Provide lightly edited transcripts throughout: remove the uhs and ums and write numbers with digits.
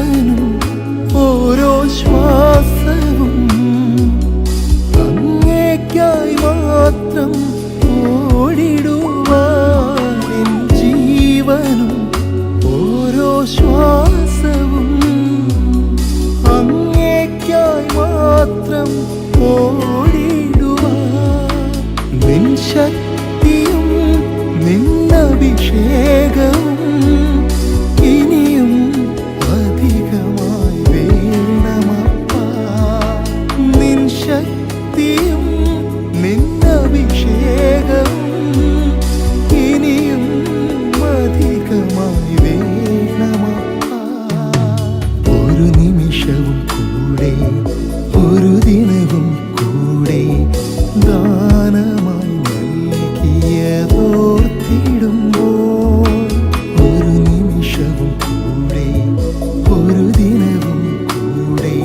ജീവനും ഓരോ ശ്വാസവും അങ്ങേയ്ക്കായി മാത്രം ഓടിടുവാൻ എൻ ജീവനും ഓരോ ശ്വാസവും അങ്ങേയ്ക്കായി മാത്രം ഓടിടുവാൻ നിൻ ശക്തിയും നിന്നഭിഷേകവും ഇനിയും അധികമായി വേണമപ്പാ. നിൻ ശക്തിയും നിന്നഭിഷേകവും ഇനിയും അധികമായി വേണമപ്പാ. ഒരു നിമിഷവും കൂടെ ഒരു ദിനവും കൂടെ ദാനമായി നൽകിയതോർത്തിടുമ്പോൾ, ഒരു നിമിഷവും കൂടെ ഒരു ദിനവും കൂടെ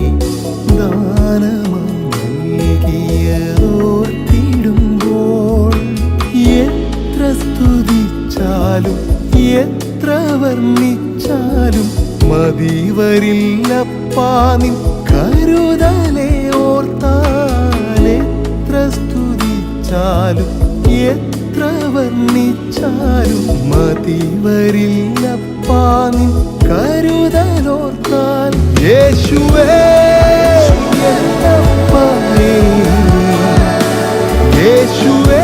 ദാനമായി നൽകിയതോർത്തിടുമ്പോൾ, എത്ര സ്തുതിച്ചാലും എത്ര വർണ്ണിച്ചാലും മതി വരില്ലപ്പാ നിൻ കരുതലെ ഓർത്താൽ. എത്ര സ്തുതിച്ചാലും എത്ര വർണ്ണിച്ചാലും മതി വരില്ലപ്പാ നിൻ കരുതലോർത്താൽ. യേശുവേ എന്നപ്പായേ, യേശുവേ